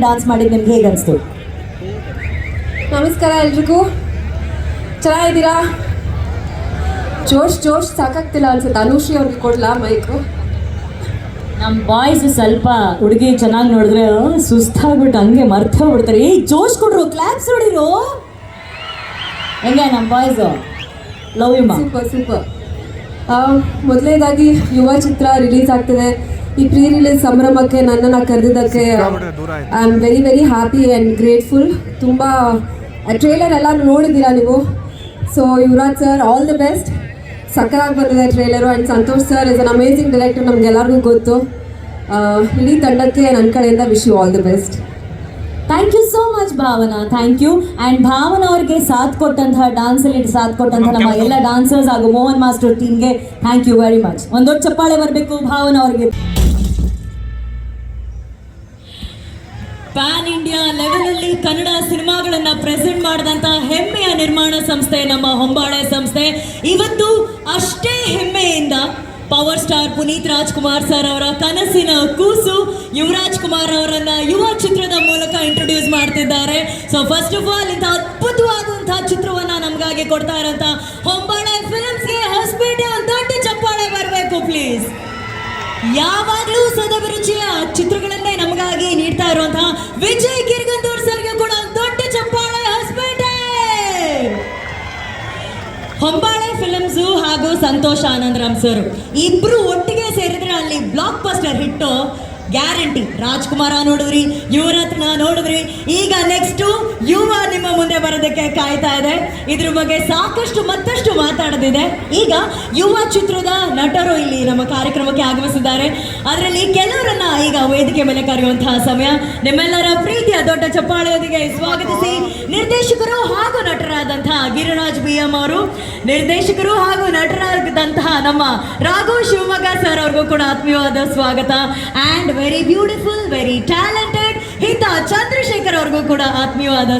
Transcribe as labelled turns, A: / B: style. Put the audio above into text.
A: Dance ಮಾಡಿದ್ದು ನಿಮ್ಗೆ ಹೇಗೆ ಅನಿಸ್ತು?
B: ನಮಸ್ಕಾರ ಎಲ್ರಿಗೂ, ಚೆನ್ನಾಗಿದ್ದೀರಾ? ಜೋಶ್ ಸಾಕಾಗ್ತಿಲ್ಲ ಅನ್ಸುತ್ತೆ. ಅನುಶ್ರೀ ಅವ್ರಿಗೆ ಕೊಡ್ಲಾ ಮೈಕು?
A: ನಮ್ಮ ಬಾಯ್ಸ್ ಸ್ವಲ್ಪ ಹುಡುಗಿ ಚೆನ್ನಾಗಿ ನೋಡಿದ್ರೆ ಸುಸ್ತಾಗ್ಬಿಟ್ಟು ಹಂಗೆ ಮರ್ತೋಗ್ಬಿಡ್ತಾರೆ. ಜೋಶ್ ಕೊಡ್ರು, ಕ್ಲಾಪ್ಸ್ ಹೊಡಿರು. ಹೆಂಗೆ ನಮ್ಮ ಬಾಯ್ಸು? ಲವ್ ಯು ಮಾ.
B: ಸೂಪರ್. ಮೊದಲನೇದಾಗಿ ಯುವ ಚಿತ್ರ ರಿಲೀಸ್ ಆಗ್ತಿದೆ. ಈ ಪ್ರೀ ರಿಲೀಸ್ ಸಂಭ್ರಮಕ್ಕೆ ನನ್ನನ್ನು ಕರೆದಿದ್ದಕ್ಕೆ I am very very happy and grateful. ತುಂಬ ಟ್ರೇಲರ್ ಎಲ್ಲ ನೋಡಿದ್ದೀರಾ ನೀವು. So Yuvraj sir, all the best. ಸಕ್ಕರಾಗಿ ಬಂದಿದೆ trailer. And Santosh sir is an amazing director, ನಮಗೆಲ್ಲರಿಗೂ ಗೊತ್ತು. ಇಡೀ ತಂಡಕ್ಕೆ ನನ್ನ ಕಡೆಯಿಂದ wish you all the best.
A: Thank you so much Bhavana, thank you. And Bhavana ಅವ್ರಿಗೆ ಸಾಥ್ ಕೊಟ್ಟಂತಹ ಡಾನ್ಸಲ್ಲಿ ಸಾಥ್ ಕೊಟ್ಟಂತಹ ನಮ್ಮ ಎಲ್ಲ ಡಾನ್ಸರ್ಸ್ ಹಾಗೂ ಮೋಹನ್ ಮಾಸ್ಟರ್ ಟೀಮ್ಗೆ ಥ್ಯಾಂಕ್ ಯು ವೆರಿ ಮಚ್. ಒಂದು ದೊಡ್ಡ ಚಪ್ಪಾಳೆ ಬರಬೇಕು ಭಾವನಾ ಅವ್ರಿಗೆ. ಪ್ಯಾನ್ ಇಂಡಿಯಾ ಲೆವೆಲಲ್ಲಿ ಕನ್ನಡ ಸಿನಿಮಾಗಳನ್ನು ಪ್ರೆಸೆಂಟ್ ಮಾಡಿದಂಥ ಹೆಮ್ಮೆಯ ನಿರ್ಮಾಣ ಸಂಸ್ಥೆ ನಮ್ಮ ಹೊಂಬಾಳೆ ಸಂಸ್ಥೆ. ಇವತ್ತು ಅಷ್ಟೇ ಹೆಮ್ಮೆಯಿಂದ power star Puneeth Rajkumar sir ಅವರ ಕನಸಿನ ಕೂಸು ಯುವರಾಜ್ ಕುಮಾರ್ ಅವರನ್ನ ಯುವ ಚಿತ್ರದ ಮೂಲಕ ಇಂಟ್ರೊಡ್ಯೂಸ್ ಮಾಡ್ತಿದ್ದಾರೆ. ಸೊ ಫಸ್ಟ್ ಆಫ್ ಆಲ್ ಇಂಥ ಅದ್ಭುತವಾದಂತಹ ಚಿತ್ರವನ್ನ ನಮಗಾಗಿ ಕೊಡ್ತಾ ಇರೋಂಥ ಹೊಂಬಾಳೆ ಫಿಲ್ಮ್ಸ್ಗೆ ಹೊಸಪೇಟೆ ಒಂದು ದೊಡ್ಡ ಚಪ್ಪಾಳೆ ಬರಬೇಕು ಪ್ಲೀಸ್. ಯಾವಾಗಲೂ ಸದಭಿರುಚಿಯ ಚಿತ್ರಗಳನ್ನೇ ನಮಗಾಗಿ ನೀಡ್ತಾ ಇರುವಂತಹ ವಿಜಯ್ ಕಿರ್ಗಂದೂರ್ ಸರ್ಗೆ ಕೂಡ ದೊಡ್ಡ ಚಪ್ಪಾಳೆ ಹೊಸಪೇಟೆ. ಹೊಂಬಾಳೆ ಫಿಲ್ಮ್ಸು ಹಾಗೂ ಸಂತೋಷ್ ಆನಂದರಾಮ್ ಸರ್ ಇಬ್ರು ಒಟ್ಟಿಗೆ ಸೇರಿದ್ರೆ ಅಲ್ಲಿ ಬ್ಲಾಕ್ ಬಸ್ಟರ್ ಹಿಟ್ಟು ಗ್ಯಾರಂಟಿ. ರಾಜ್ಕುಮಾರ ನೋಡಿದ್ರಿ, ಯುವರತ್ನ ನೋಡಿದ್ರಿ, ಈಗ ನೆಕ್ಸ್ಟು ಯುವ ನಿಮ್ಮ ಮುಂದೆ ಬರೋದಕ್ಕೆ ಕಾಯ್ತಾ ಇದೆ. ಇದ್ರ ಬಗ್ಗೆ ಸಾಕಷ್ಟು ಮತ್ತಷ್ಟು ಮಾತಾಡೋದಿದೆ. ಈಗ ಯುವ ಚಿತ್ರದ ನಟರು ಇಲ್ಲಿ ನಮ್ಮ ಕಾರ್ಯಕ್ರಮಕ್ಕೆ ಆಗಮಿಸಿದ್ದಾರೆ. ಅದರಲ್ಲಿ ಕೆಲವರನ್ನ ಈಗ ವೇದಿಕೆ ಮೇಲೆ ಕರೆಯುವಂತಹ ಸಮಯ. ನಿಮ್ಮೆಲ್ಲರ ಪ್ರೀತಿಯ ದೊಡ್ಡ ಚಪ್ಪಾಳೆಯೊಂದಿಗೆ ಸ್ವಾಗತಿಸಿ ನಿರ್ದೇಶಕರು ಹಾಗೂ ನಟರಾದಂತಹ ಗಿರಿರಾಜ್ BM ಅವರು, ನಿರ್ದೇಶಕರು ಹಾಗೂ ನಟರಾದಂತಹ ನಮ್ಮ ರಾಘು ಶಿವಮೊಗ್ಗ ಸರ್ ಅವ್ರಿಗೂ ಕೂಡ ಆತ್ಮೀಯವಾದ ಸ್ವಾಗತ. And very beautiful, very talented ಹಿತ ಚಂದ್ರಶೇಖರ್ ಅವ್ರಿಗೂ ಕೂಡ ಆತ್ಮೀಯವಾದ